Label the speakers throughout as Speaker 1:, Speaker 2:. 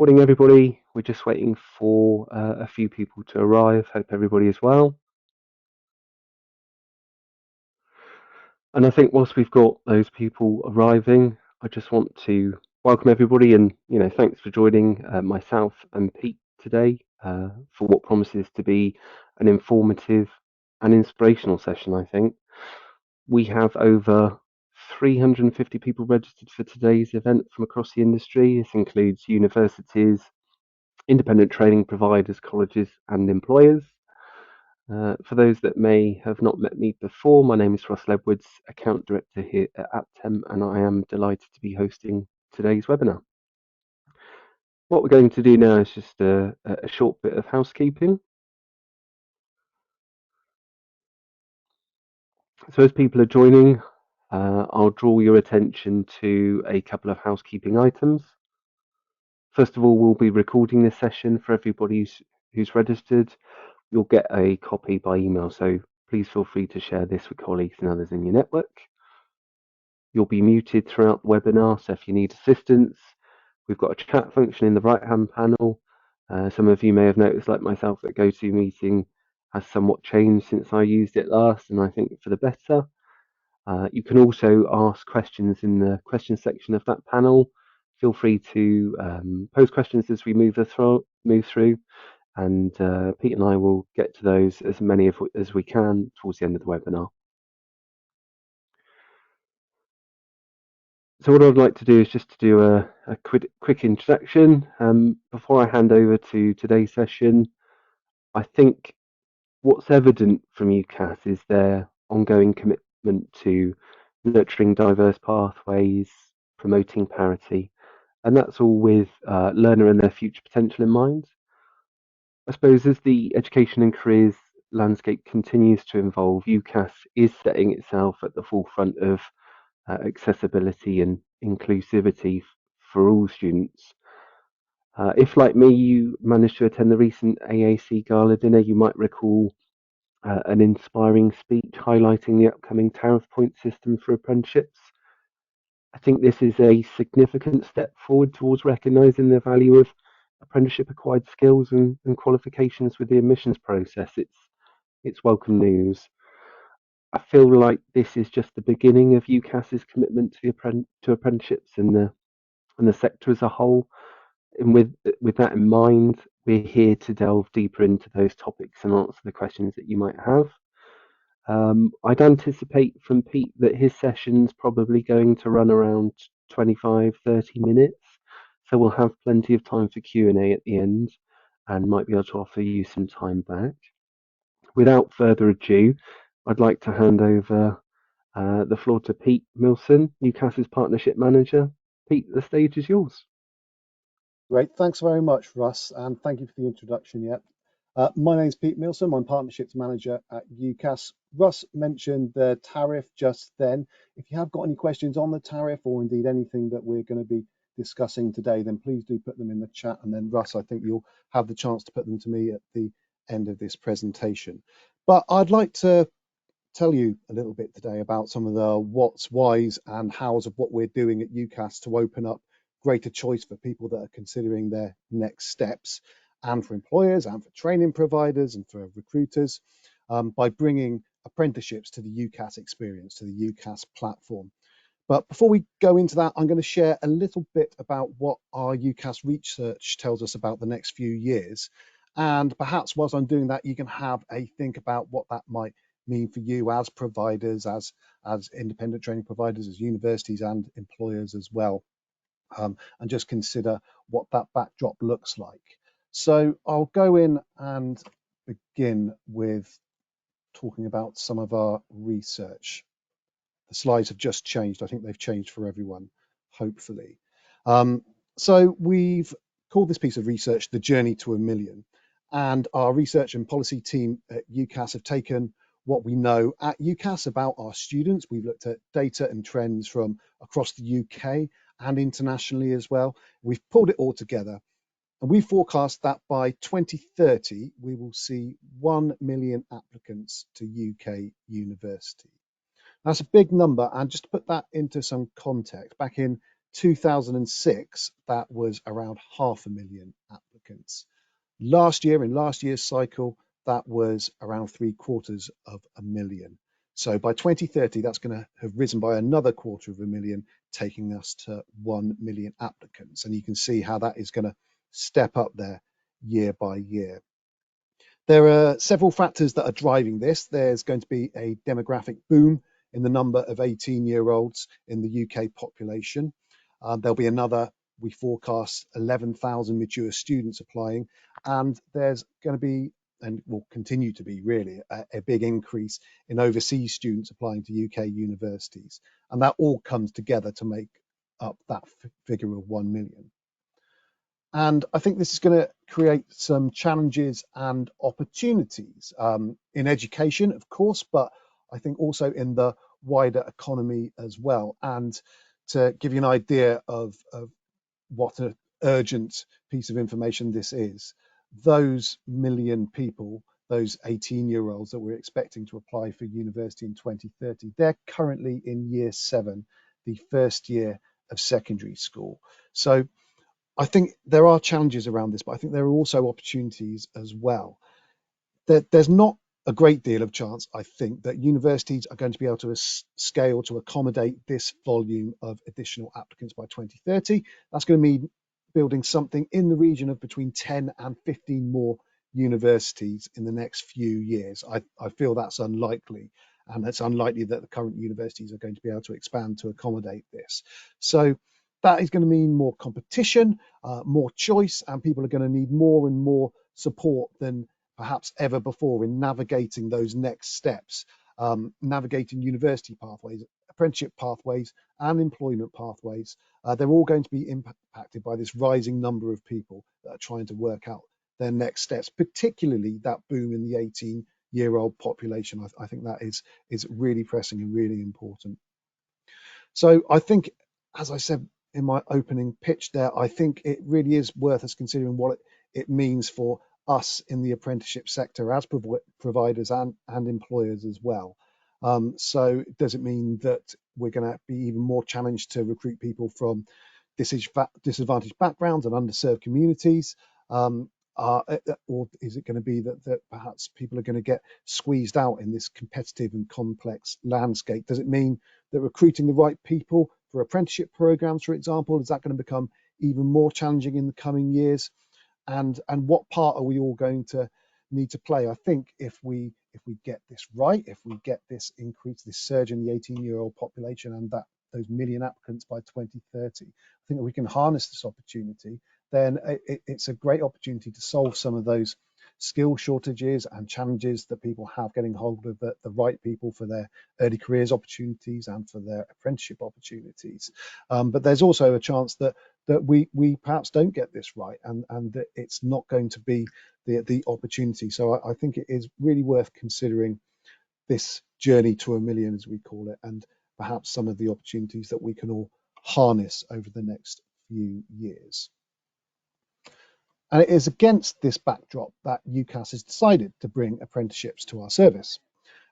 Speaker 1: Morning, everybody. We're just waiting for a few people to arrive. Hope everybody is well. And I think whilst we've got those people arriving, I just want to welcome everybody and, thanks for joining myself and Pete today for what promises to be an informative and inspirational session, I think. We have over 350 people registered for today's event from across the industry. This includes universities, independent training providers, colleges, and employers. For those that may have not met me before, my name is Russ Ledwards, Account Director here at Aptem, and I am delighted to be hosting today's webinar. What we're going to do now is just a short bit of housekeeping. So as people are joining, I'll draw your attention to a couple of housekeeping items. First of all, we'll be recording this session for everybody who's registered. You'll get a copy by email, so please feel free to share this with colleagues and others in your network. You'll be muted throughout the webinar, so if you need assistance, we've got a chat function in the right-hand panel. Some of you may have noticed, like myself, that GoToMeeting has somewhat changed since I used it last, and I think for the better. You can also ask questions in the question section of that panel. Feel free to pose questions as we move through, and Pete and I will get to those, as many as we can, towards the end of the webinar. So what I'd like to do is just to do a quick introduction. Before I hand over to today's session, I think what's evident from UCAS is their ongoing commitment to nurturing diverse pathways, promoting parity, and that's all with learner and their future potential in mind. I suppose as the education and careers landscape continues to evolve, UCAS is setting itself at the forefront of accessibility and inclusivity for all students. If, like me, you managed to attend the recent AAC Gala dinner, you might recall an inspiring speech highlighting the upcoming tariff point system for apprenticeships. I think this is a significant step forward towards recognising the value of apprenticeship acquired skills and qualifications with the admissions process. It's welcome news. I feel like this is just the beginning of UCAS's commitment to apprenticeships and the sector as a whole. And with that in mind, we're here to delve deeper into those topics and answer the questions that you might have. I'd anticipate from Pete that his session's probably going to run around 25-30 minutes, so we'll have plenty of time for Q&A at the end and might be able to offer you some time back. Without further ado, I'd like to hand over the floor to Pete Milsom, UCAS's Partnership Manager. Pete, the stage is yours.
Speaker 2: Great, thanks very much, Russ, and thank you for the introduction. My name is Pete Milsom. I'm Partnerships Manager at UCAS. Russ mentioned the tariff just then. If you have got any questions on the tariff or indeed anything that we're going to be discussing today, then please do put them in the chat, and then Russ, I think you'll have the chance to put them to me at the end of this presentation. But I'd like to tell you a little bit today about some of the what's, whys and hows of what we're doing at UCAS to open up greater choice for people that are considering their next steps, and for employers and for training providers and for recruiters, by bringing apprenticeships to the UCAS experience, to the UCAS platform. But before we go into that, I'm going to share a little bit about what our UCAS research tells us about the next few years. And perhaps whilst I'm doing that, you can have a think about what that might mean for you as providers, as independent training providers, as universities and employers as well. And just consider what that backdrop looks like. So I'll go in and begin with talking about some of our research. The slides have just changed. I think they've changed for everyone, hopefully. So we've called this piece of research The Journey to a Million. And our research and policy team at UCAS have taken what we know at UCAS about our students. We've looked at data and trends from across the UK and internationally as well. We've pulled it all together, and we forecast that by 2030 we will see 1 million applicants to UK university. That's a big number, and just to put that into some context, back in 2006, that was around 500,000 applicants. Last year, in last year's cycle, that was around 750,000. So by 2030, that's going to have risen by another 250,000, taking us to 1 million applicants. And you can see how that is going to step up there year by year. There are several factors that are driving this. There's going to be a demographic boom in the number of 18-year-olds in the UK population. There'll be another, we forecast 11,000 mature students applying, and there's going to be, and will continue to be really, a big increase in overseas students applying to UK universities. And that all comes together to make up that figure of 1 million. And I think this is going to create some challenges and opportunities in education, of course, but I think also in the wider economy as well. And to give you an idea of what an urgent piece of information this is, those million people, those 18-year-olds that we're expecting to apply for university in 2030, they're currently in year 7, the first year of secondary school. So I think there are challenges around this, but I think there are also opportunities as well. There's not a great deal of chance, I think, that universities are going to be able to scale to accommodate this volume of additional applicants by 2030. That's going to mean building something in the region of between 10 and 15 more universities in the next few years. I feel that's unlikely, and it's unlikely that the current universities are going to be able to expand to accommodate this. So that is going to mean more competition, more choice, and people are going to need more and more support than perhaps ever before in navigating those next steps, navigating university pathways, apprenticeship pathways, and employment pathways. They're all going to be impacted by this rising number of people that are trying to work out their next steps, particularly that boom in the 18-year-old population. I think that is really pressing and really important. So I think, as I said in my opening pitch there, I think it really is worth us considering what it means for us in the apprenticeship sector as providers and employers as well. So does it mean that we're going to be even more challenged to recruit people from disadvantaged backgrounds and underserved communities? Or is it going to be that perhaps people are going to get squeezed out in this competitive and complex landscape? Does it mean that recruiting the right people for apprenticeship programs, for example, is that going to become even more challenging in the coming years? And what part are we all going to need to play? I think if we get this right, if we get this increase, this surge in the 18-year-old population and those million applicants by 2030, I think that we can harness this opportunity, then it's a great opportunity to solve some of those skill shortages and challenges that people have getting hold of the right people for their early careers opportunities and for their apprenticeship opportunities. But there's also a chance that we perhaps don't get this right, and that it's not going to be the opportunity. So I think it is really worth considering this journey to a million, as we call it, and perhaps some of the opportunities that we can all harness over the next few years. And it is against this backdrop that UCAS has decided to bring apprenticeships to our service.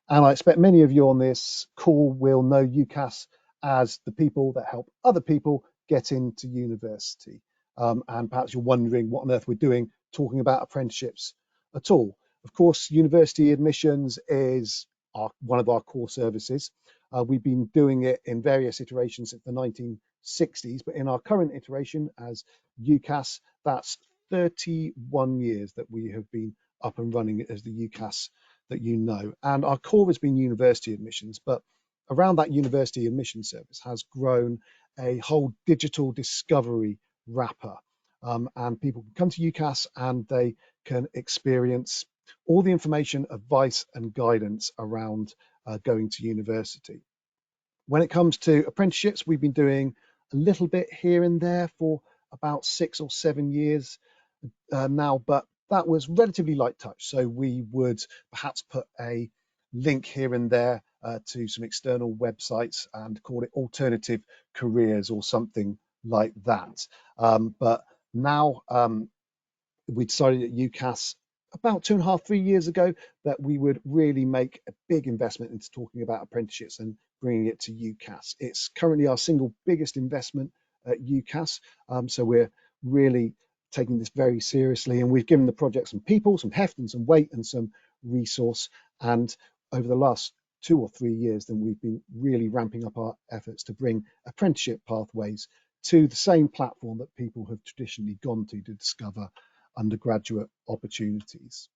Speaker 2: And I expect many of you on this call will know UCAS as the people that help other people get into university. And perhaps you're wondering what on earth we're doing talking about apprenticeships at all. Of course, university admissions is one of our core services. We've been doing it in various iterations since the 1960s, but in our current iteration as UCAS, that's 31 years that we have been up and running as the UCAS that you know. And our core has been university admissions, but around that university admission service has grown a whole digital discovery wrapper. And people can come to UCAS and they can experience all the information, advice and guidance around going to university. When it comes to apprenticeships, we've been doing a little bit here and there for about 6 or 7 years now, but that was relatively light touch. So we would perhaps put a link here and there to some external websites and call it alternative careers or something like that. But now we decided at UCAS about 2.5, 3 years ago that we would really make a big investment into talking about apprenticeships and bringing it to UCAS. It's currently our single biggest investment at UCAS. So we're really taking this very seriously, and we've given the project some people, some heft and some weight and some resource. And over the last 2 or 3 years, then we've been really ramping up our efforts to bring apprenticeship pathways to the same platform that people have traditionally gone to discover undergraduate opportunities.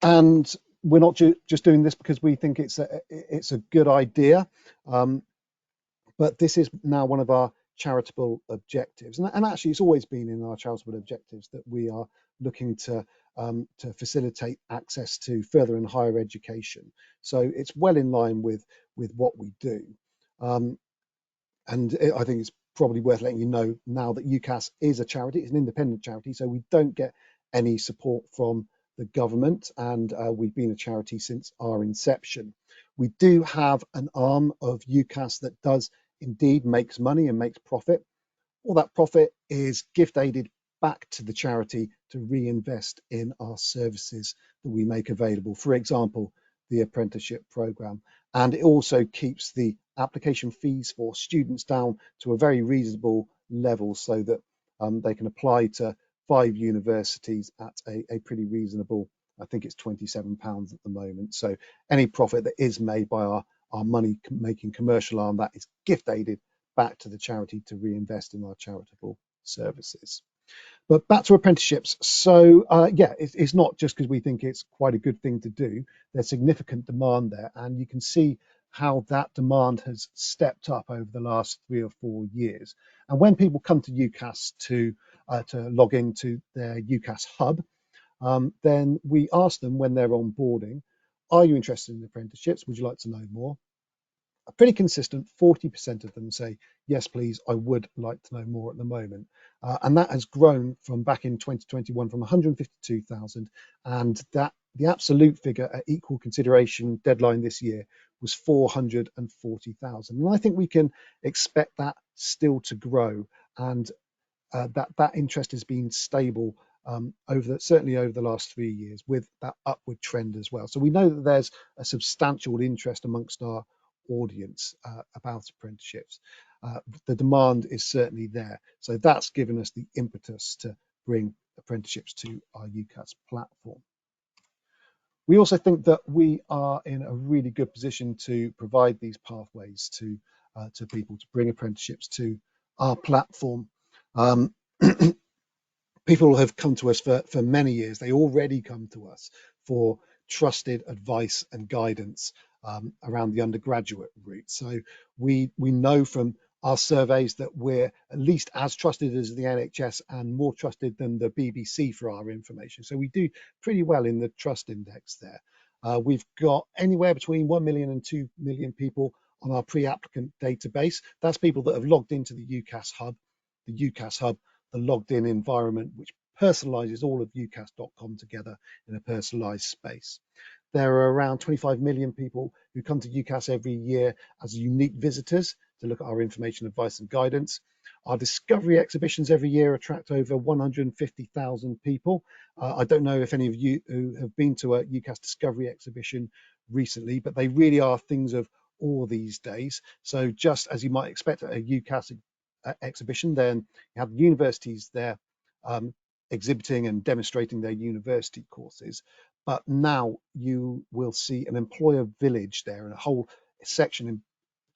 Speaker 2: And we're not just doing this because we think it's a good idea, but this is now one of our charitable objectives, and actually it's always been in our charitable objectives that we are looking to facilitate access to further and higher education. So it's well in line with what we do. And I think it's probably worth letting you know now that UCAS is a charity, it's an independent charity, so we don't get any support from the government, and we've been a charity since our inception. We do have an arm of UCAS that does indeed makes money and makes profit. All that profit is gift aided back to the charity to reinvest in our services that we make available. For example, the apprenticeship program. And it also keeps the application fees for students down to a very reasonable level so that they can apply to 5 universities at a pretty reasonable, I think it's £27 at the moment. So any profit that is made by our money making commercial arm, that is gift aided back to the charity to reinvest in our charitable services. But back to apprenticeships. So yeah, it's not just because we think it's quite a good thing to do. There's significant demand there, and you can see how that demand has stepped up over the last 3 or 4 years. And when people come to UCAS to log into their UCAS hub, then we ask them when they're onboarding, are you interested in apprenticeships? Would you like to know more? A pretty consistent 40% of them say, yes, please, I would like to know more at the moment. And that has grown from back in 2021 from 152,000, and that the absolute figure at equal consideration deadline this year was 440,000. And I think we can expect that still to grow, and that interest has been stable certainly over the last 3 years, with that upward trend as well. So we know that there's a substantial interest amongst our audience about apprenticeships. The demand is certainly there. So that's given us the impetus to bring apprenticeships to our UCAS platform. We also think that we are in a really good position to provide these pathways to people to bring apprenticeships to our platform. People have come to us for many years. They already come to us for trusted advice and guidance around the undergraduate route. So we know from our surveys that we're at least as trusted as the NHS and more trusted than the BBC for our information. So we do pretty well in the trust index there. We've got anywhere between 1 million and 2 million people on our pre-applicant database. That's people that have logged into the UCAS hub, the logged in environment, which personalizes all of UCAS.com together in a personalized space. There are around 25 million people who come to UCAS every year as unique visitors to look at our information, advice and guidance. Our discovery exhibitions every year attract over 150,000 people. I don't know if any of you who have been to a UCAS discovery exhibition recently, but they really are things of awe these days. So just as you might expect at a UCAS exhibition, then you have universities there exhibiting and demonstrating their university courses. But now you will see an employer village there and a whole section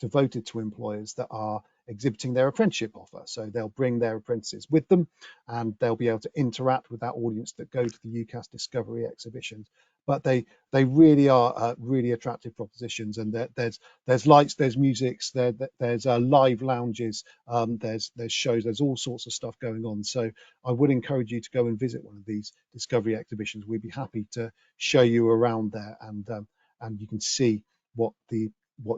Speaker 2: devoted to employers that are exhibiting their apprenticeship offer. So they'll bring their apprentices with them, and they'll be able to interact with that audience that go to the UCAS Discovery exhibitions. But they really are really attractive propositions, and there's lights, there's musics, there's live lounges, there's shows, there's all sorts of stuff going on. So I would encourage you to go and visit one of these discovery exhibitions. We'd be happy to show you around there, and you can see what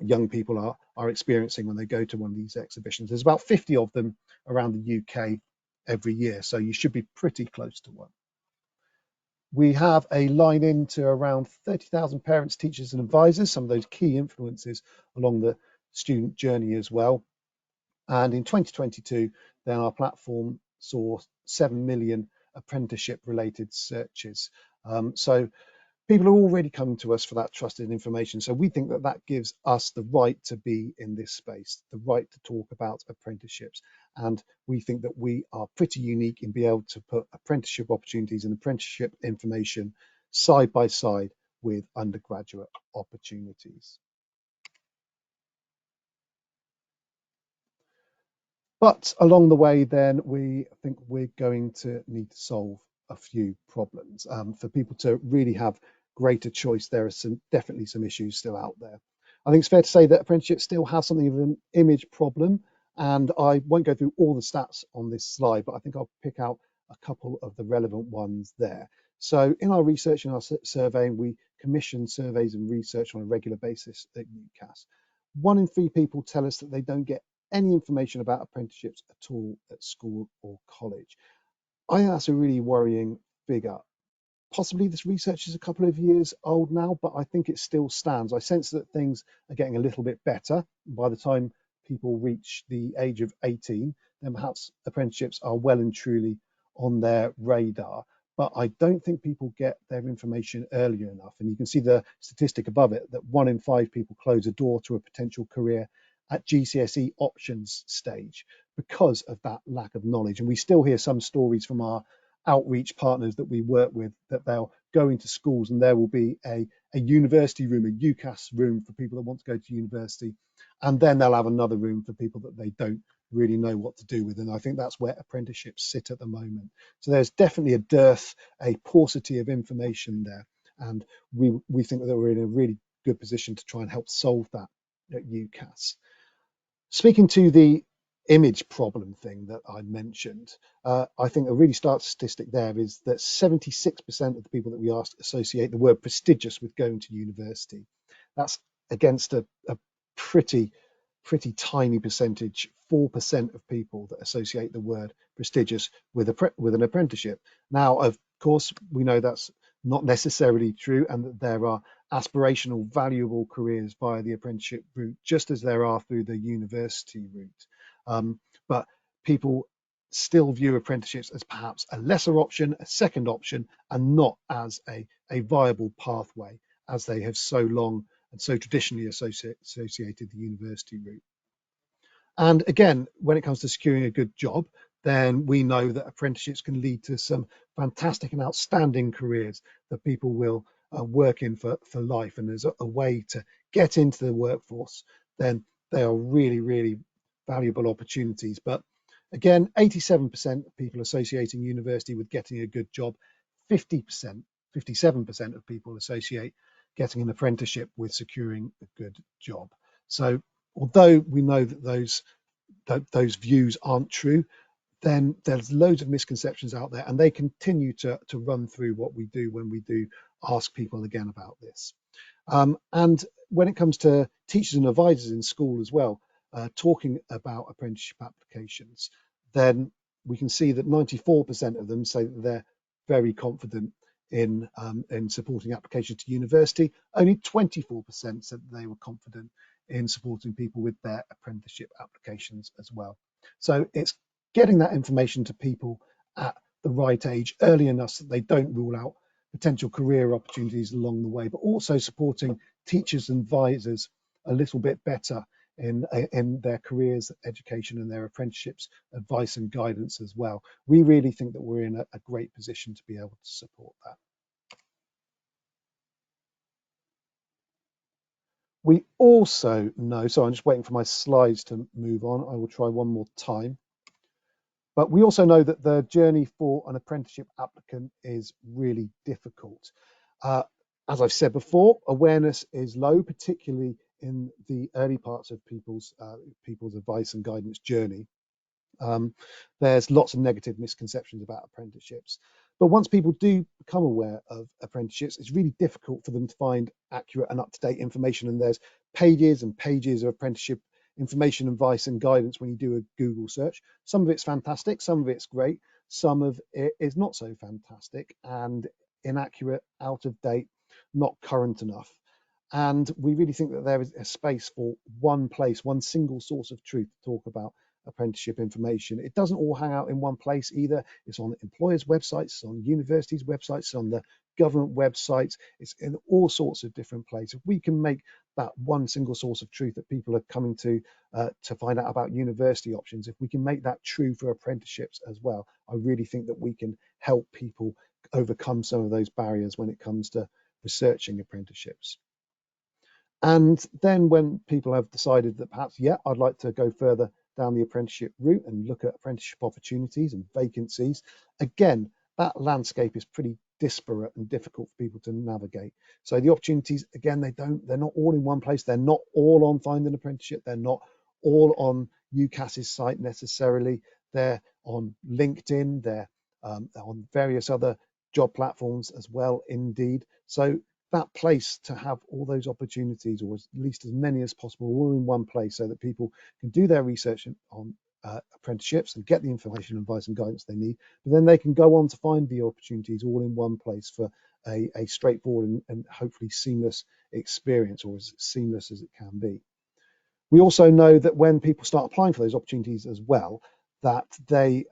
Speaker 2: young people are experiencing when they go to one of these exhibitions. There's about 50 of them around the UK every year, so you should be pretty close to one. We have a line in to around 30,000 parents, teachers and advisors, some of those key influences along the student journey as well. And in 2022, then our platform saw 7 million apprenticeship related searches. So people are already coming to us for that trusted information. So we think that that gives us the right to be in this space, the right to talk about apprenticeships. And we think that we are pretty unique in being able to put apprenticeship opportunities and apprenticeship information side by side with undergraduate opportunities. But along the way, then we think we're going to need to solve a few problems. For people to really have greater choice, there are definitely some issues still out there. I think it's fair to say that apprenticeship still has something of an image problem, and I won't go through all the stats on this slide, but I think I'll pick out a couple of the relevant ones there. So in our research and our surveying, we commission surveys and research on a regular basis at UCAS. 1 in 3 people tell us that they don't get any information about apprenticeships at all at school or college. I think that's a really worrying figure. Possibly this research is a couple of years old now, but I think it still stands. I sense that things are getting a little bit better. By the time people reach the age of 18, then perhaps apprenticeships are well and truly on their radar. But I don't think people get their information early enough. And you can see the statistic above it, that 1 in 5 people close a door to a potential career at GCSE options stage because of that lack of knowledge. And we still hear some stories from our outreach partners that we work with, that they'll go into schools and there will be a university room, a UCAS room for people that want to go to university, and then they'll have another room for people that they don't really know what to do with. And I think that's where apprenticeships sit at the moment. So there's definitely a dearth, a paucity of information there, and we think that we're in a really good position to try and help solve that at UCAS. Speaking to the image problem thing that I mentioned, I think a really stark statistic there is that 76% of the people that we asked associate the word prestigious with going to university. That's against a pretty tiny percentage, 4% of people that associate the word prestigious with an apprenticeship. Now, of course, we know that's not necessarily true, and that there are aspirational, valuable careers via the apprenticeship route, just as there are through the university route. But people still view apprenticeships as perhaps a lesser option, a second option, and not as a viable pathway, as they have so long and so traditionally associated the university route. And again, when it comes to securing a good job, then we know that apprenticeships can lead to some fantastic and outstanding careers that people will work in for life. And there's a way to get into the workforce, then they are really, really valuable opportunities. But again, 87% of people associating university with getting a good job, 50%, 57% of people associate getting an apprenticeship with securing a good job. So although we know that those views aren't true, then there's loads of misconceptions out there, and they continue to run through what we do when we do ask people again about this. And when it comes to teachers and advisors in school as well, talking about apprenticeship applications, then we can see that 94% of them say that they're very confident in supporting applications to university. Only 24% said that they were confident in supporting people with their apprenticeship applications as well. So it's getting that information to people at the right age, early enough so that they don't rule out potential career opportunities along the way, but also supporting teachers and advisors a little bit better in their careers, education, and their apprenticeships, advice and guidance as well. We really think that we're in a great position to be able to support that. We also know, so I'm just waiting for my slides to move on. I will try one more time. But we also know that the journey for an apprenticeship applicant is really difficult. As I've said before, awareness is low, particularly in the early parts of people's advice and guidance journey. There's lots of negative misconceptions about apprenticeships. But once people do become aware of apprenticeships, it's really difficult for them to find accurate and up-to-date information. And there's pages and pages of apprenticeship information, advice and guidance when you do a Google search. Some of it's fantastic, some of it's great, some of it is not so fantastic and inaccurate, out of date, not current enough. And we really think that there is a space for one place, one single source of truth to talk about apprenticeship information. It doesn't all hang out in one place either. It's on employers' websites, it's on universities' websites, it's on the government websites, it's in all sorts of different places. If we can make that one single source of truth that people are coming to find out about university options, if we can make that true for apprenticeships as well, I really think that we can help people overcome some of those barriers when it comes to researching apprenticeships. And then when people have decided that perhaps, yeah, I'd like to go further down the apprenticeship route and look at apprenticeship opportunities and vacancies, again, that landscape is pretty disparate and difficult for people to navigate. So the opportunities, again, they're not all in one place. They're not all on Find an Apprenticeship. They're not all on UCAS's site necessarily. They're on LinkedIn. They're on various other job platforms as well, indeed. So that place to have all those opportunities, or at least as many as possible, all in one place, so that people can do their research on apprenticeships and get the information, advice and guidance they need, but then they can go on to find the opportunities all in one place for a straightforward and hopefully seamless experience, or as seamless as it can be. We also know that when people start applying for those opportunities as well, that they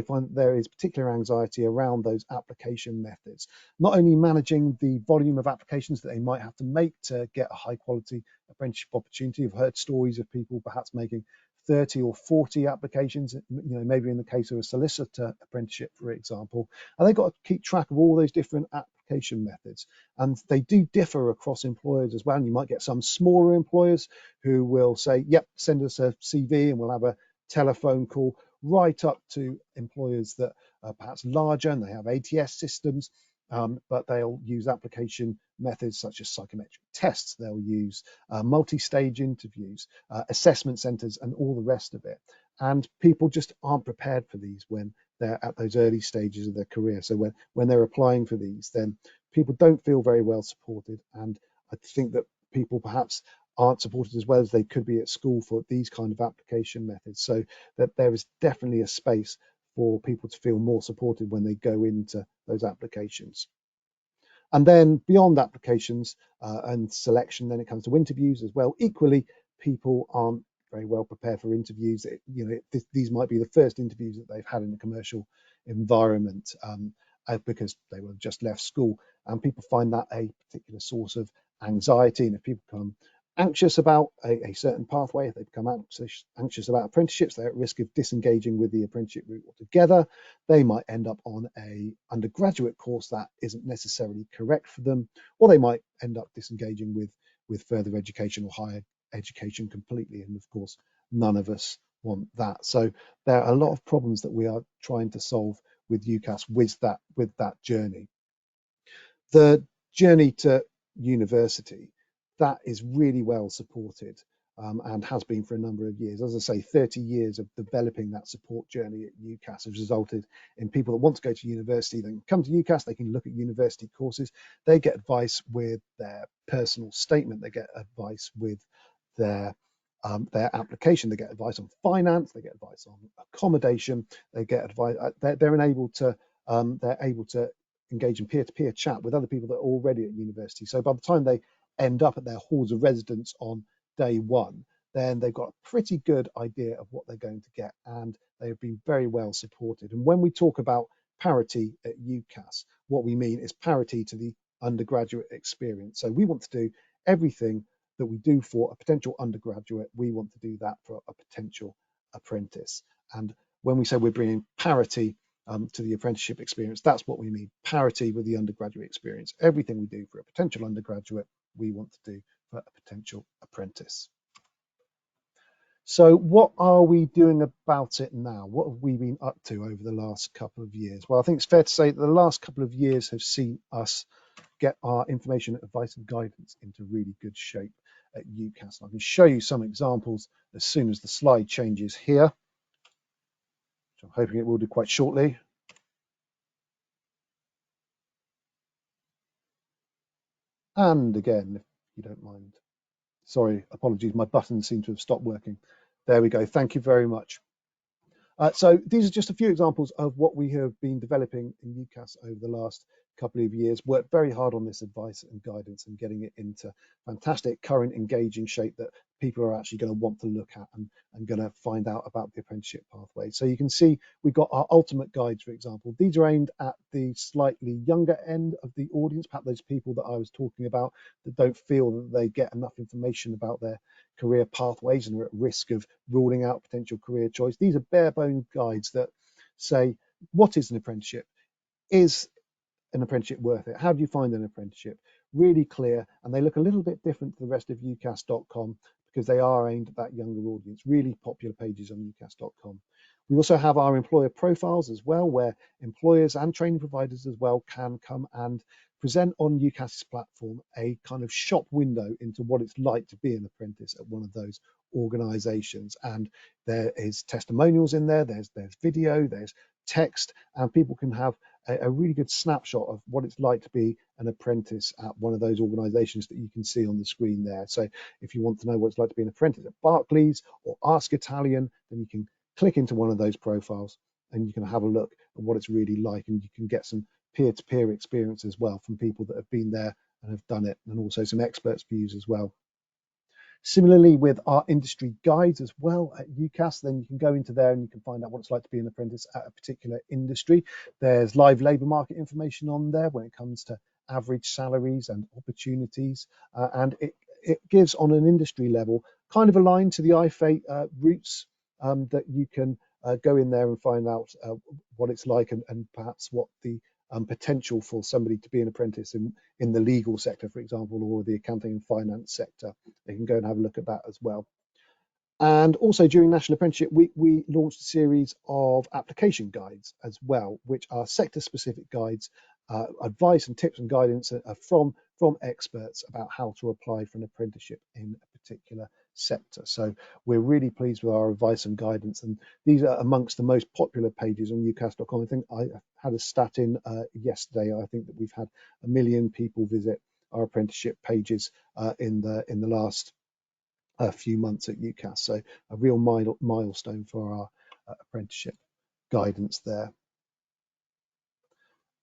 Speaker 2: find there is particular anxiety around those application methods, not only managing the volume of applications that they might have to make to get a high quality apprenticeship opportunity. I've heard stories of people perhaps making 30 or 40 applications, maybe in the case of a solicitor apprenticeship, for example, and they've got to keep track of all those different application methods, and they do differ across employers as well. And you might get some smaller employers who will say, yep, send us a CV and we'll have a telephone call, right up to employers that are perhaps larger and they have ATS systems, but they'll use application methods such as psychometric tests. They'll use multi-stage interviews, assessment centres, and all the rest of it. And people just aren't prepared for these when they're at those early stages of their career. So when they're applying for these, then people don't feel very well supported. And I think that people perhaps aren't supported as well as they could be at school for these kind of application methods. So that there is definitely a space for people to feel more supported when they go into those applications. And then beyond applications and selection, then it comes to interviews as well. Equally, people aren't very well prepared for interviews. These might be the first interviews that they've had in a commercial environment because they were just left school, and people find that a particular source of anxiety. And if people become anxious about a certain pathway, if they become anxious about apprenticeships, they're at risk of disengaging with the apprenticeship route altogether. They might end up on a undergraduate course that isn't necessarily correct for them, or they might end up disengaging with further education or higher education completely. And of course, none of us want that. So there are a lot of problems that we are trying to solve with UCAS with that journey. The journey to university, that is really well supported and has been for a number of years. As I say, 30 years of developing that support journey at UCAS has resulted in people that want to go to university, they can come to UCAS, they can look at university courses, they get advice with their personal statement, they get advice with their application, they get advice on finance, they get advice on accommodation, they get advice, they're able to engage in peer-to-peer chat with other people that are already at university. So by the time they end up at their halls of residence on day one, then they've got a pretty good idea of what they're going to get, and they have been very well supported. And when we talk about parity at UCAS, what we mean is parity to the undergraduate experience. So we want to do everything that we do for a potential undergraduate, we want to do that for a potential apprentice. And when we say we're bringing parity to the apprenticeship experience, that's what we mean, parity with the undergraduate experience. Everything we do for a potential undergraduate, we want to do for a potential apprentice. So what are we doing about it now? What have we been up to over the last couple of years? Well, I think it's fair to say that the last couple of years have seen us get our information, advice and guidance into really good shape at UCAS. I can show you some examples as soon as the slide changes here, which I'm hoping it will do quite shortly. And again, if you don't mind, sorry, apologies, my buttons seem to have stopped working. There we go, thank you very much. So these are just a few examples of what we have been developing in UCAS over the last couple of years, worked very hard on this advice and guidance and getting it into fantastic, current, engaging shape that people are actually going to want to look at and going to find out about the apprenticeship pathway. So you can see we've got our ultimate guides, for example. These are aimed at the slightly younger end of the audience, perhaps those people that I was talking about that don't feel that they get enough information about their career pathways and are at risk of ruling out potential career choice. These are bare bones guides that say, what is an apprenticeship? Is an apprenticeship worth it? How do you find an apprenticeship? Really clear, and they look a little bit different to the rest of UCAS.com because they are aimed at that younger audience. Really popular pages on UCAS.com. We also have our employer profiles as well, where employers and training providers as well can come and present on UCAS's platform a kind of shop window into what it's like to be an apprentice at one of those organizations. And there is testimonials in there, there's video, there's text, and people can have a really good snapshot of what it's like to be an apprentice at one of those organizations that you can see on the screen there. So if you want to know what it's like to be an apprentice at Barclays or Ask Italian, then you can click into one of those profiles and you can have a look at what it's really like, and you can get some peer-to-peer experience as well from people that have been there and have done it, and also some experts' views as well. Similarly, with our industry guides as well at UCAS, then you can go into there and you can find out what it's like to be an apprentice at a particular industry. There's live labour market information on there when it comes to average salaries and opportunities, and it gives on an industry level kind of aligned to the IFA routes that you can go in there and find out what it's like, and perhaps what the potential for somebody to be an apprentice in the legal sector, for example, or the accounting and finance sector. They can go and have a look at that as well. And also during National Apprenticeship Week, we launched a series of application guides as well, which are sector-specific guides, advice and tips and guidance from experts about how to apply for an apprenticeship in a particular sector. So we're really pleased with our advice and guidance, and these are amongst the most popular pages on UCAS.com. I think I had a stat in yesterday. I think that we've had 1 million people visit our apprenticeship pages in the last few months at UCAS. So a real milestone for our apprenticeship guidance there.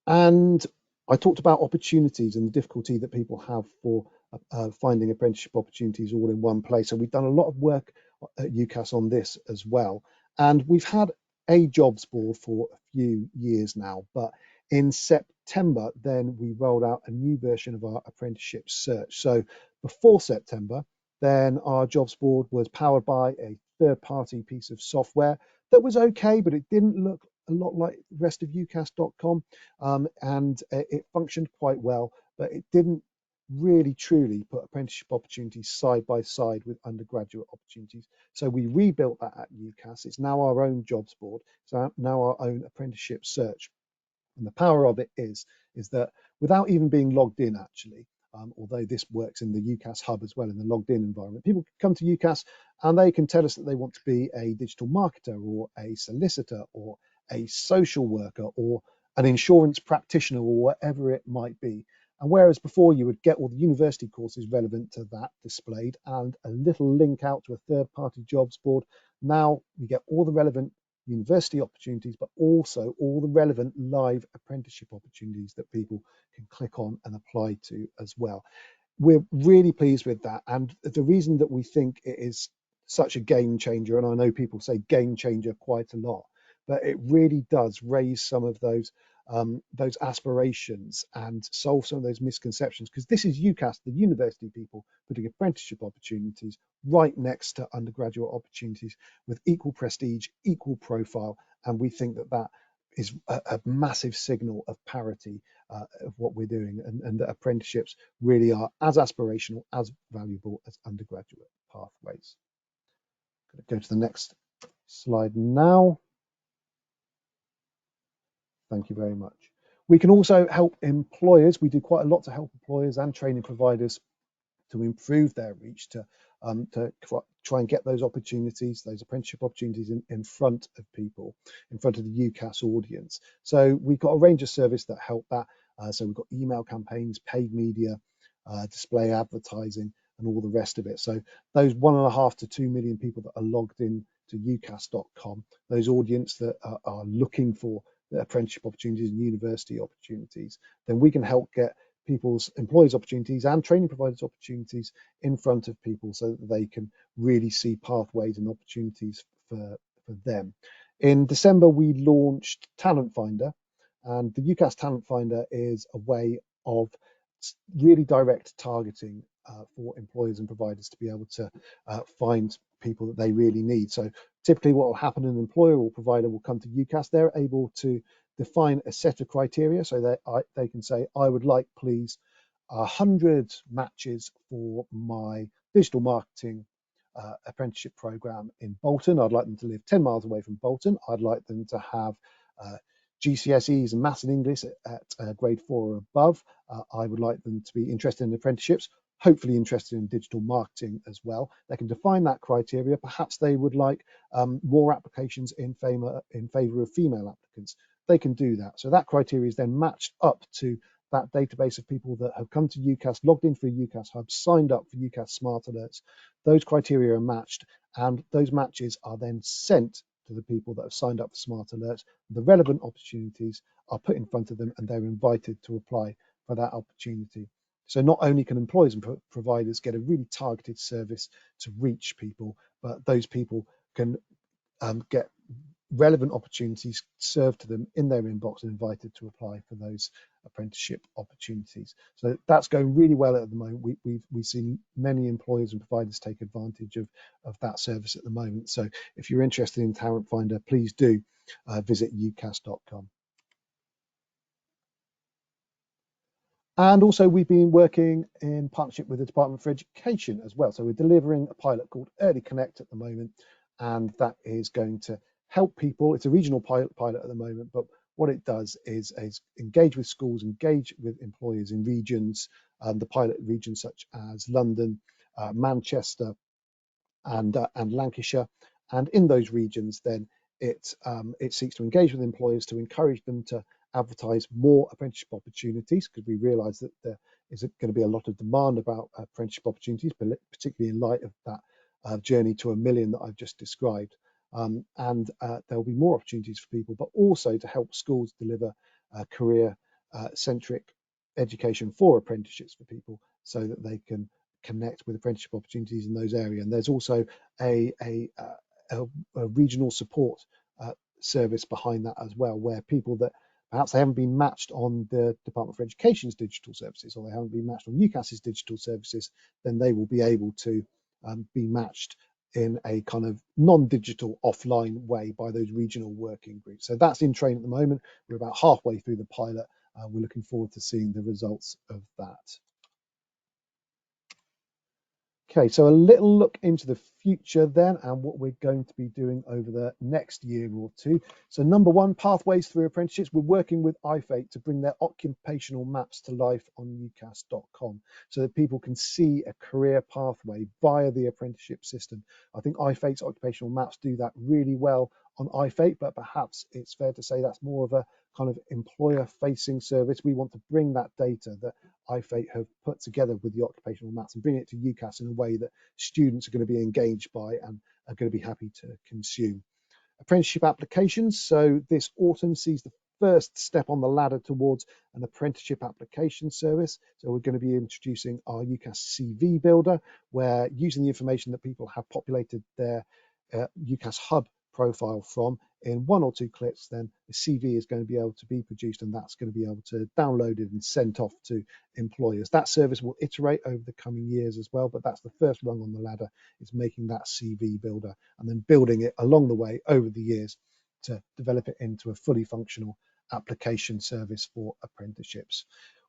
Speaker 2: And I talked about opportunities and the difficulty that people have for finding apprenticeship opportunities all in one place. So we've done a lot of work at UCAS on this as well. And we've had a jobs board for a few years now, but in September, then we rolled out a new version of our apprenticeship search. So before September, then our jobs board was powered by a third-party piece of software that was okay, but it didn't look a lot like the rest of UCAS.com, and it functioned quite well, but it didn't really truly put apprenticeship opportunities side by side with undergraduate opportunities. So we rebuilt that at UCAS. It's now our own jobs board, so now our own apprenticeship search. And the power of it is that without even being logged in, actually, although this works in the UCAS hub as well in the logged in environment, people can come to UCAS and they can tell us that they want to be a digital marketer or a solicitor or a social worker or an insurance practitioner or whatever it might be. And whereas before you would get all the university courses relevant to that displayed and a little link out to a third-party jobs board, now you get all the relevant university opportunities, but also all the relevant live apprenticeship opportunities that people can click on and apply to as well. We're really pleased with that, and the reason that we think it is such a game changer, and I know people say game changer quite a lot, but it really does raise some of those aspirations and solve some of those misconceptions, because this is UCAS, the university people, putting apprenticeship opportunities right next to undergraduate opportunities with equal prestige, equal profile, and we think that that is a massive signal of parity of what we're doing, and that apprenticeships really are as aspirational, as valuable as undergraduate pathways. I'm going to go to the next slide now. Thank you very much. We can also help employers. We do quite a lot to help employers and training providers to improve their reach, to try and get those opportunities, those apprenticeship opportunities in front of people, in front of the UCAS audience. So we've got a range of services that help that. So we've got email campaigns, paid media, display advertising, and all the rest of it. So those 1.5 to 2 million people that are logged in to UCAS.com, those audience that are looking for apprenticeship opportunities and university opportunities, then we can help get people's employers opportunities and training providers opportunities in front of people so that they can really see pathways and opportunities for them. In December, we launched Talent Finder, and the UCAS Talent Finder is a way of really direct targeting for employers and providers to be able to find people that they really need. So typically what will happen, an employer or provider will come to UCAS, they're able to define a set of criteria so that they can say, I would like, please, 100 matches for my digital marketing apprenticeship program in Bolton. I'd like them to live 10 miles away from Bolton. I'd like them to have GCSEs and maths and English at grade 4 or above. I would like them to be interested in apprenticeships, hopefully interested in digital marketing as well. They can define that criteria. Perhaps they would like more applications in favour of female applicants. They can do that. So that criteria is then matched up to that database of people that have come to UCAS, logged in through UCAS Hub, signed up for UCAS Smart Alerts. Those criteria are matched, and those matches are then sent to the people that have signed up for Smart Alerts. The relevant opportunities are put in front of them, and they're invited to apply for that opportunity. So not only can employers and providers get a really targeted service to reach people, but those people can get relevant opportunities served to them in their inbox and invited to apply for those apprenticeship opportunities. So that's going really well at the moment. We've seen many employers and providers take advantage of that service at the moment. So if you're interested in Talent Finder, please do visit ucas.com. And also we've been working in partnership with the Department for Education as well. So we're delivering a pilot called Early Connect at the moment, and that is going to help people. It's a regional pilot at the moment, but what it does is engage with schools, engage with employers in regions, the pilot regions such as London, Manchester, and Lancashire. And in those regions, then it seeks to engage with employers to encourage them to advertise more apprenticeship opportunities, because we realise that there is going to be a lot of demand about apprenticeship opportunities, particularly in light of that journey to 1 million that I've just described. And there'll be more opportunities for people, but also to help schools deliver career-centric education for apprenticeships for people, so that they can connect with apprenticeship opportunities in those areas. And there's also a regional support service behind that as well, where people that perhaps they haven't been matched on the Department for Education's digital services, or they haven't been matched on UCAS's digital services, then they will be able to be matched in a kind of non-digital offline way by those regional working groups. So that's in train at the moment. We're about halfway through the pilot. We're looking forward to seeing the results of that. Okay, so a little look into the future then, and what we're going to be doing over the next year or two. So number one, pathways through apprenticeships. We're working with IFATE to bring their occupational maps to life on ucas.com, so that people can see a career pathway via the apprenticeship system. I think IFATE's occupational maps do that really well on IFATE, but perhaps it's fair to say that's more of a kind of employer-facing service. We want to bring that data that IFATE have put together with the occupational maps and bring it to UCAS in a way that students are going to be engaged by and are going to be happy to consume. Apprenticeship applications. So this autumn sees the first step on the ladder towards an apprenticeship application service. So we're going to be introducing our UCAS CV builder, where using the information that people have populated their UCAS Hub profile from, in 1 or 2 clicks, then the CV is going to be able to be produced, and that's going to be able to download it and sent off to employers. That service will iterate over the coming years as well, but that's the first rung on the ladder, is making that CV builder and then building it along the way over the years to develop it into a fully functional application service for apprenticeships.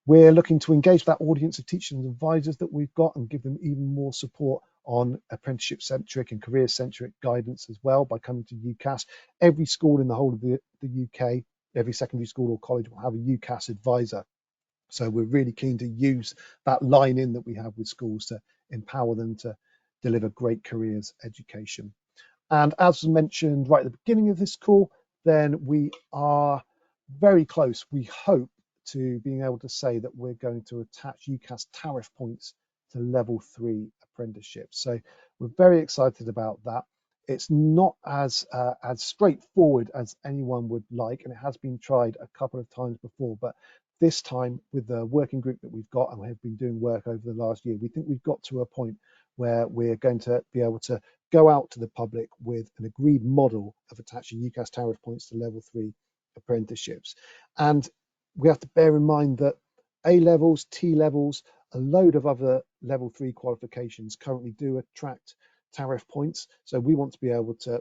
Speaker 2: We're looking to engage that audience of teachers and advisors that we've got and give them even more support on apprenticeship-centric and career-centric guidance as well by coming to UCAS. Every school in the whole of the UK, every secondary school or college will have a UCAS advisor. So we're really keen to use that line in that we have with schools to empower them to deliver great careers education. And as mentioned right at the beginning of this call, then we are very close, we hope, to being able to say that we're going to attach UCAS tariff points to level 3 apprenticeships. So we're very excited about that. It's not as straightforward as anyone would like, and it has been tried a couple of times before. But this time, with the working group that we've got, and we have been doing work over the last year, we think we've got to a point where we're going to be able to go out to the public with an agreed model of attaching UCAS tariff points to level 3 apprenticeships. And we have to bear in mind that A levels, T levels, a load of other level 3 qualifications currently do attract tariff points. So we want to be able to,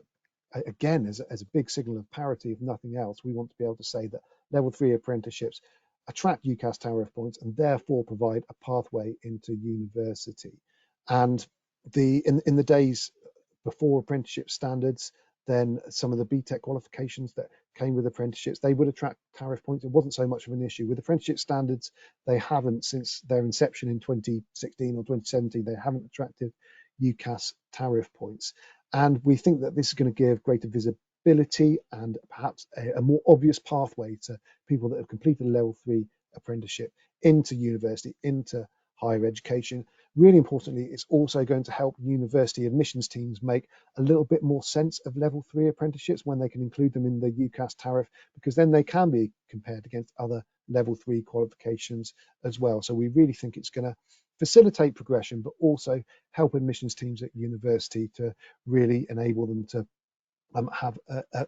Speaker 2: again, as a big signal of parity, if nothing else, we want to be able to say that level 3 apprenticeships attract UCAS tariff points and therefore provide a pathway into university. And in the days before apprenticeship standards, then some of the BTEC qualifications that came with apprenticeships, they would attract tariff points. It wasn't so much of an issue. With apprenticeship standards, they haven't, since their inception in 2016 or 2017, they haven't attracted UCAS tariff points. And we think that this is going to give greater visibility and perhaps a more obvious pathway to people that have completed a level 3 apprenticeship into university, into higher education. Really importantly, it's also going to help university admissions teams make a little bit more sense of level 3 apprenticeships when they can include them in the UCAS tariff, because then they can be compared against other level 3 qualifications as well. So we really think it's going to facilitate progression, but also help admissions teams at university to really enable them to have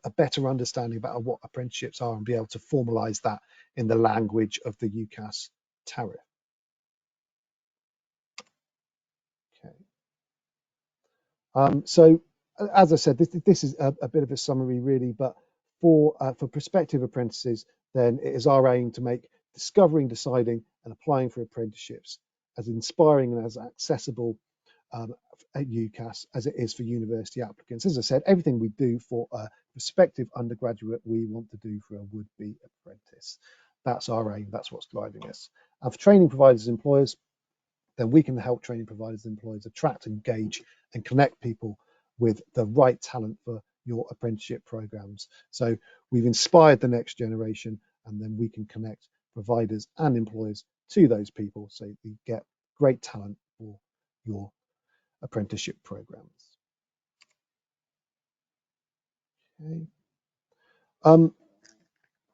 Speaker 2: a better understanding about what apprenticeships are and be able to formalise that in the language of the UCAS tariff. Okay. So, as I said, this is a bit of a summary, really, but for prospective apprentices, then it is our aim to make discovering, deciding, and applying for apprenticeships as inspiring and as accessible at UCAS as it is for university applicants. As I said, everything we do for a prospective undergraduate, we want to do for a would-be apprentice. That's our aim. That's what's driving us. And for training providers and employers, then we can help training providers and employers attract, engage, and connect people with the right talent for your apprenticeship programs. So we've inspired the next generation, and then we can connect providers and employers to those people so you get great talent for your apprenticeship programs. Okay.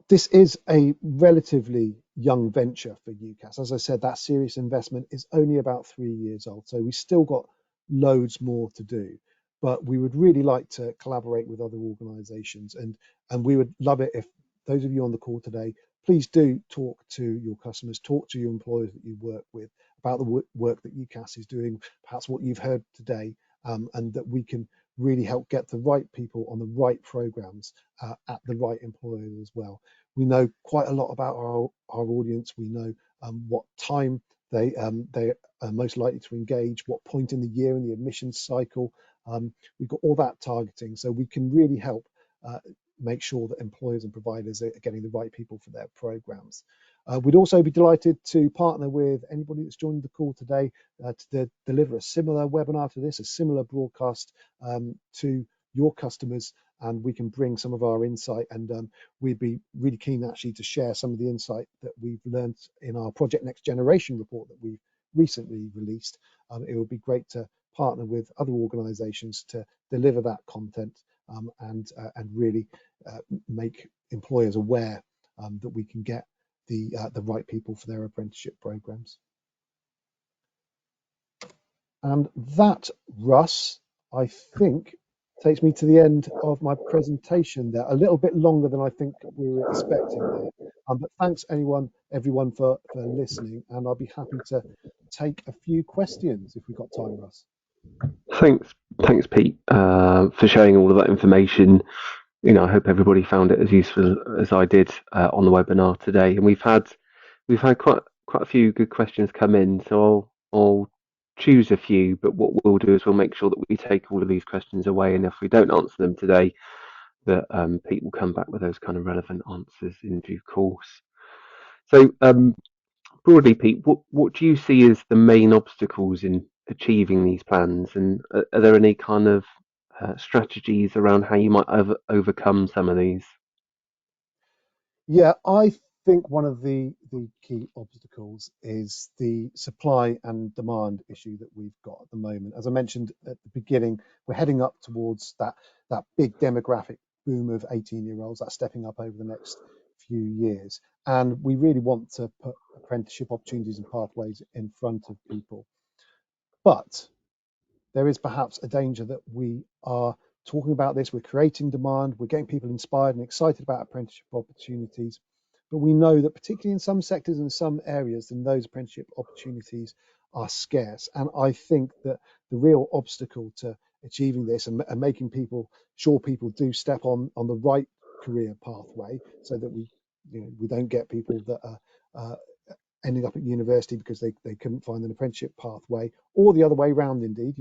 Speaker 2: This is a relatively young venture for UCAS. As I said, that serious investment is only about 3 years old, so we've still got loads more to do. But we would really like to collaborate with other organisations, and we would love it if those of you on the call today, please do talk to your customers, talk to your employers that you work with about the work that UCAS is doing, perhaps what you've heard today, and that we can really help get the right people on the right programs at the right employers as well. We know quite a lot about our audience. We know what time they are most likely to engage, what point in the year in the admissions cycle. We've got all that targeting, so we can really help make sure that employers and providers are getting the right people for their programs. We'd also be delighted to partner with anybody that's joined the call today to deliver a similar webinar to this, a similar broadcast to your customers, and we can bring some of our insight, and we'd be really keen actually to share some of the insight that we've learned in our Project Next Generation report that we've recently released. It would be great to partner with other organisations to deliver that content and really make employers aware that we can get the right people for their apprenticeship programs. And that, Russ, I think takes me to the end of my presentation there. A little bit longer than I think we were expecting there. But thanks everyone for listening, and I'll be happy to take a few questions if we've got time, Russ.
Speaker 1: Thanks, Pete, for sharing all of that information. I hope everybody found it as useful as I did on the webinar today. And we've had quite a few good questions come in, so I'll choose a few. But what we'll do is we'll make sure that we take all of these questions away, and if we don't answer them today, that Pete will come back with those kind of relevant answers in due course. So broadly, Pete, what do you see as the main obstacles in achieving these plans, and are there any kind of strategies around how you might overcome some of these?
Speaker 2: Yeah, I think one of the key obstacles is the supply and demand issue that we've got at the moment. As I mentioned at the beginning, we're heading up towards that big demographic boom of 18-year-olds that's stepping up over the next few years. And we really want to put apprenticeship opportunities and pathways in front of people. But there is perhaps a danger that we are talking about this, we're creating demand, we're getting people inspired and excited about apprenticeship opportunities. But we know that particularly in some sectors and some areas, then those apprenticeship opportunities are scarce. And I think that the real obstacle to achieving this and making sure people do step on the right career pathway, so that we don't get people that are ending up at university because they couldn't find an apprenticeship pathway, or the other way around. Indeed,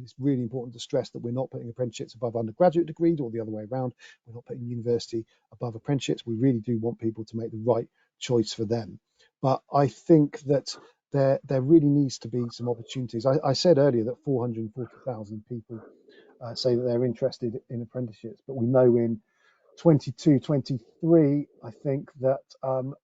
Speaker 2: it's really important to stress that we're not putting apprenticeships above undergraduate degrees, or the other way around. We're not putting university above apprenticeships. We really do want people to make the right choice for them. But I think that there really needs to be some opportunities. I said earlier that 440,000 people say that they're interested in apprenticeships, but we know in 22, 23, I think that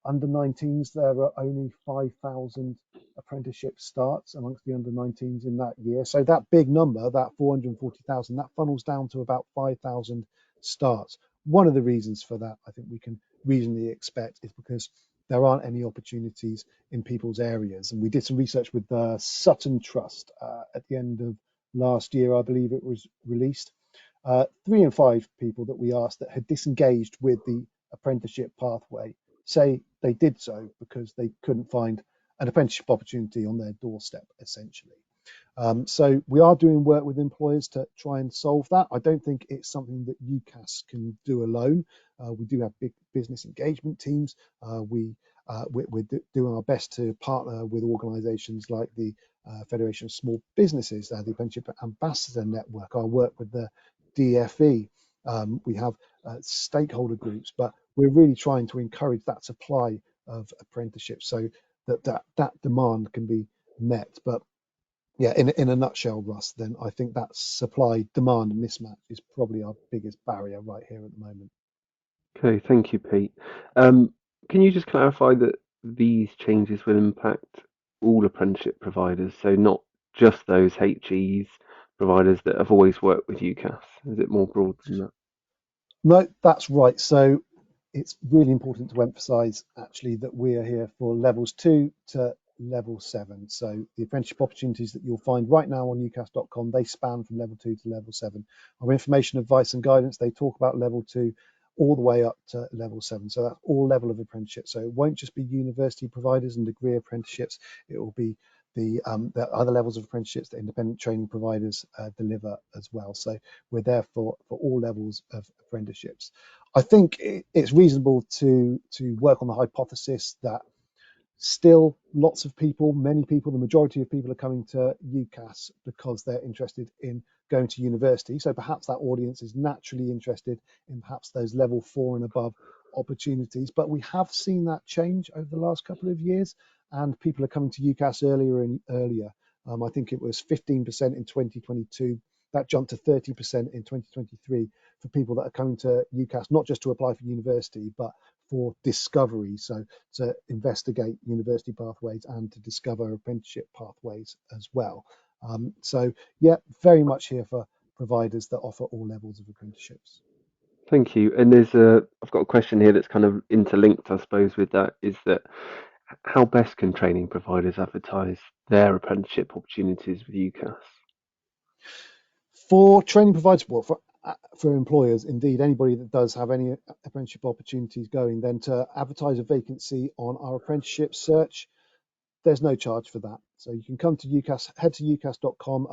Speaker 2: under 19s, there are only 5,000 apprenticeship starts amongst the under 19s in that year. So that big number, that 440,000, that funnels down to about 5,000 starts. One of the reasons for that, I think we can reasonably expect, is because there aren't any opportunities in people's areas. And we did some research with the Sutton Trust at the end of last year, I believe it was released. 3 in 5 people that we asked that had disengaged with the apprenticeship pathway say they did so because they couldn't find an apprenticeship opportunity on their doorstep, essentially. So we are doing work with employers to try and solve that. I don't think it's something that UCAS can do alone. We do have big business engagement teams. We're doing our best to partner with organisations like the Federation of Small Businesses, the Apprenticeship Ambassador Network, our work with the DFE. We have stakeholder groups, but we're really trying to encourage that supply of apprenticeships so that demand can be met. But yeah, in a nutshell, Russ, then I think that supply demand mismatch is probably our biggest barrier right here at the moment.
Speaker 1: Okay, thank you, Pete. Um, can you just clarify that these changes will impact all apprenticeship providers, so not just those HEs providers that have always worked with UCAS? Is it more broad than that?
Speaker 2: No, that's right. So it's really important to emphasize actually that we are here for levels 2 to level 7. So the apprenticeship opportunities that you'll find right now on ucas.com, they span from level 2 to level 7. Our information, advice and guidance, they talk about level 2 all the way up to level 7. So that's all level of apprenticeship. So it won't just be university providers and degree apprenticeships. It will be the other levels of apprenticeships that independent training providers deliver as well. So we're there for all levels of apprenticeships. I think it's reasonable to work on the hypothesis that still lots of people, many people, the majority of people are coming to UCAS because they're interested in going to university. So perhaps that audience is naturally interested in perhaps those level 4 and above opportunities. But we have seen that change over the last couple of years, and people are coming to UCAS earlier and earlier. I think it was 15% in 2022. That jumped to 30% in 2023 for people that are coming to UCAS, not just to apply for university, but for discovery. So to investigate university pathways and to discover apprenticeship pathways as well. So yeah, very much here for providers that offer all levels of apprenticeships.
Speaker 1: Thank you. And I've got a question here that's kind of interlinked, I suppose, with that. Is that how best can training providers advertise their apprenticeship opportunities with UCAS?
Speaker 2: For training providers, well, for employers, indeed, anybody that does have any apprenticeship opportunities going, then to advertise a vacancy on our apprenticeship search, there's no charge for that. So you can come to UCAS, head to ucas.com.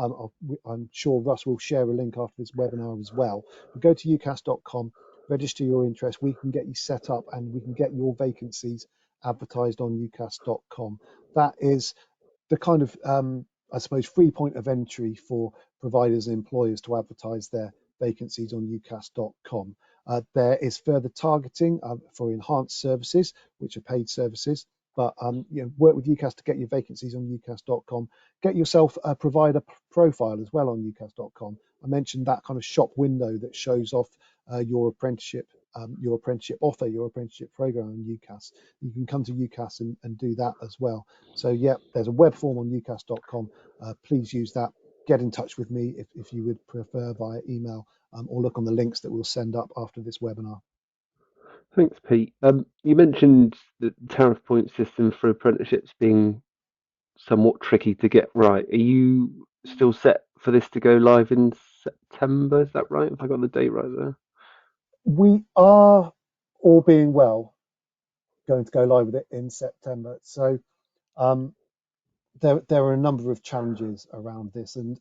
Speaker 2: I'm sure Russ will share a link after this webinar as well. But go to ucas.com, register your interest. We can get you set up and we can get your vacancies advertised on ucas.com. That is the kind of, I suppose, free point of entry for providers and employers to advertise their vacancies on ucas.com. There is further targeting for enhanced services, which are paid services. But work with UCAS to get your vacancies on ucas.com. Get yourself a provider profile as well on ucas.com. I mentioned that kind of shop window that shows off your apprenticeship your apprenticeship offer, your apprenticeship program on UCAS, you can come to UCAS and do that as well. So yeah, there's a web form on ucas.com. Please use that. Get in touch with me if you would prefer via email, or look on the links that we'll send up after this webinar.
Speaker 1: Thanks, Pete. You mentioned the tariff point system for apprenticeships being somewhat tricky to get right. Are you still set for this to go live in September? Is that right? Have I got the date right there?
Speaker 2: We are, all being well, going to go live with it in September. So um, there are a number of challenges around this, and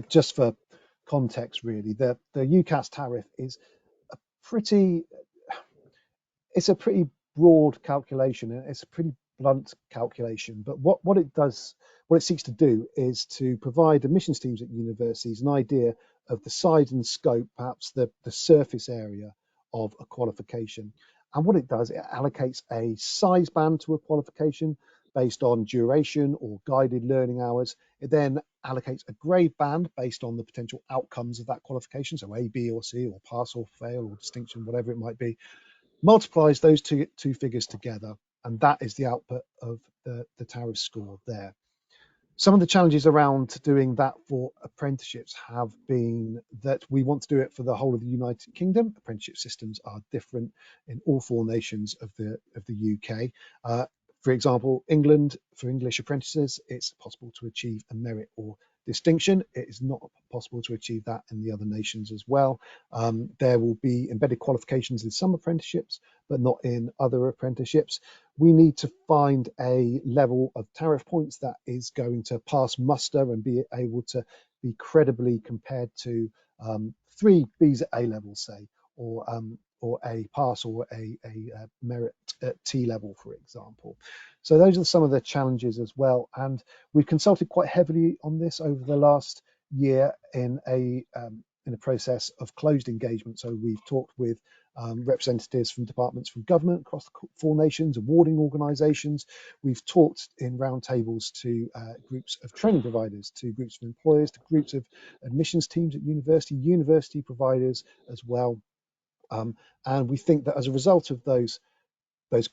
Speaker 2: just for context, really, the UCAS tariff is pretty it's a pretty broad calculation, and it's a pretty blunt calculation. But what it does, what it seeks to do, is to provide admissions teams at universities an idea of the size and scope, perhaps the surface area of a qualification. And what it does, it allocates a size band to a qualification based on duration or guided learning hours. It then allocates a grade band based on the potential outcomes of that qualification, so A, B, or C, or pass or fail, or distinction, whatever it might be, multiplies those two figures together, and that is the output of the tariff score there. Some of the challenges around doing that for apprenticeships have been that we want to do it for the whole of the United Kingdom. Apprenticeship systems are different in all four nations of the UK. For example, England, for English apprentices, it's possible to achieve a merit or distinction. It is not possible to achieve that in the other nations as well. There will be embedded qualifications in some apprenticeships, but not in other apprenticeships. We need to find a level of tariff points that is going to pass muster and be able to be credibly compared to three Bs at A level, say, or a pass or a merit at T level, for example. So those are some of the challenges as well. And we've consulted quite heavily on this over the last year in a process of closed engagement. So we've talked with representatives from departments from government across the four nations, awarding organisations. We've talked in roundtables to groups of training providers, to groups of employers, to groups of admissions teams at university providers as well. And we think that as a result of those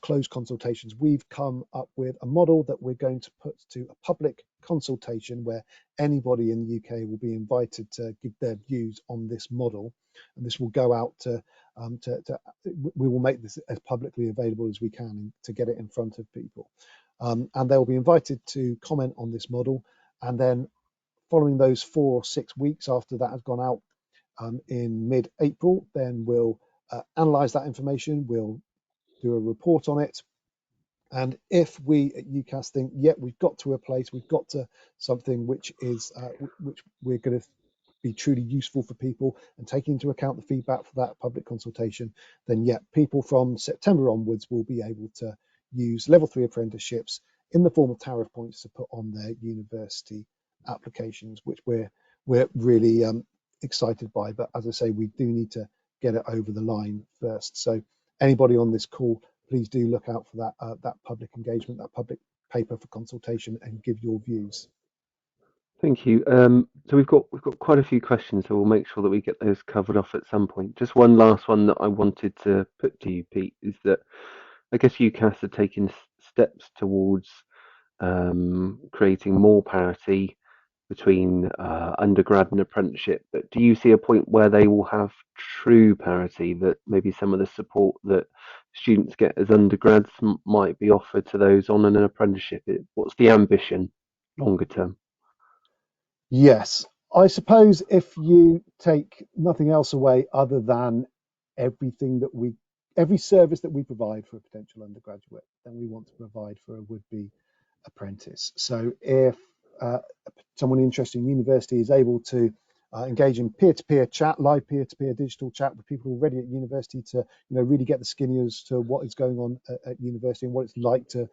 Speaker 2: closed consultations, we've come up with a model that we're going to put to a public consultation where anybody in the UK will be invited to give their views on this model. And this will go out we will make this as publicly available as we can to get it in front of people. And they'll be invited to comment on this model. And then following those 4 or 6 weeks after that has gone out in mid-April, then we'll analyse that information, we'll do a report on it, and if we at UCAS think, we've got to a place, we've got to something which is which we're going to be truly useful for people, and taking into account the feedback for that public consultation, then people from September onwards will be able to use level 3 apprenticeships in the form of tariff points to put on their university applications, which we're really excited by. But as I say, we do need to get it over the line first. So anybody on this call, please do look out for that public engagement, that public paper for consultation, and give your views.
Speaker 1: Thank you. So we've got quite a few questions, so we'll make sure that we get those covered off at some point. Just one last one that I wanted to put to you, Pete, is that I guess UCAS are taking steps towards creating more parity between undergrad and apprenticeship. But do you see a point where they will have true parity, that maybe some of the support that students get as undergrads might be offered to those on an apprenticeship? What's the ambition longer term?
Speaker 2: Yes, I suppose if you take nothing else away other than every service that we provide for a potential undergraduate, then we want to provide for a would-be apprentice. So if someone interested in university is able to engage in peer-to-peer chat, live peer-to-peer digital chat with people already at university to really get the skinny as to what is going on at university and what it's like to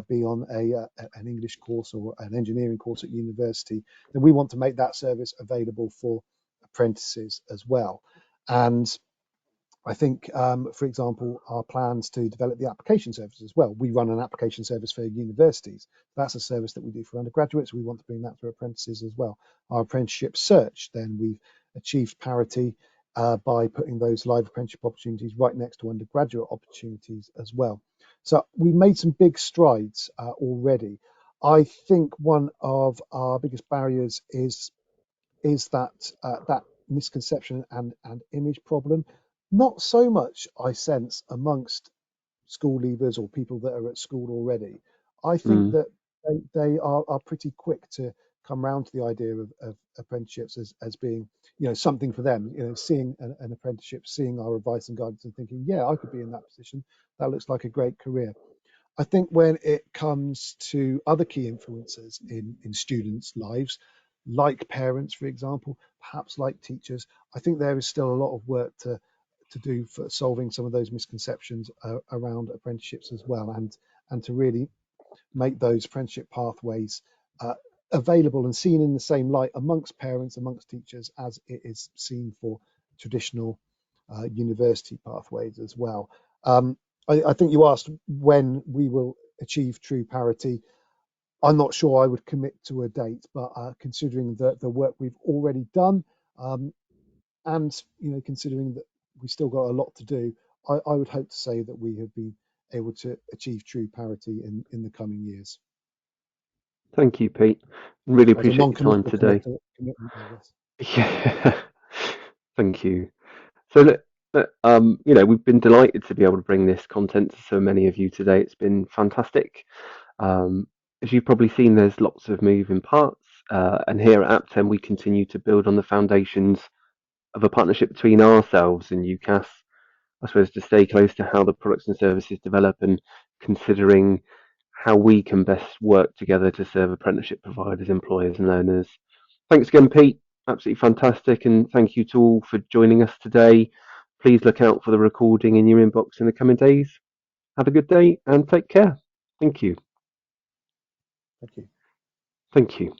Speaker 2: be on an English course or an engineering course at university, then we want to make that service available for apprentices as well. And I think, for example, our plans to develop the application service as well. We run an application service for universities. That's a service that we do for undergraduates. We want to bring that for apprentices as well. Our apprenticeship search, then we've achieved parity by putting those live apprenticeship opportunities right next to undergraduate opportunities as well. So we've made some big strides already. I think one of our biggest barriers is that misconception and image problem. Not so much, I sense, amongst school leavers or people that are at school already. I think
Speaker 1: Mm.
Speaker 2: that they are pretty quick to come round to the idea of apprenticeships as being, something for them. Seeing an apprenticeship, seeing our advice and guidance, and thinking, yeah, I could be in that position. That looks like a great career. I think when it comes to other key influences in students' lives, like parents, for example, perhaps like teachers, I think there is still a lot of work to do for solving some of those misconceptions around apprenticeships as well, and to really make those apprenticeship pathways uh, available and seen in the same light amongst parents, amongst teachers, as it is seen for traditional university pathways as well. I think you asked when we will achieve true parity. I'm not sure I would commit to a date, but considering the work we've already done, and considering that we still got a lot to do, I would hope to say that we have been able to achieve true parity in the coming years.
Speaker 1: Thank you, Pete. Really
Speaker 2: As a
Speaker 1: appreciate your time
Speaker 2: non-committal
Speaker 1: today.
Speaker 2: commitment, I guess.
Speaker 1: Yeah, thank you. So, we've been delighted to be able to bring this content to so many of you today. It's been fantastic. Um, as you've probably seen, there's lots of moving parts, and here at Apten, we continue to build on the foundations of a partnership between ourselves and UCAS, I suppose, to stay close to how the products and services develop and considering how we can best work together to serve apprenticeship providers, employers, and learners. Thanks again, Pete. Absolutely fantastic. And thank you to all for joining us today. Please look out for the recording in your inbox in the coming days. Have a good day and take care. Thank you.
Speaker 2: Thank you.
Speaker 1: Thank you.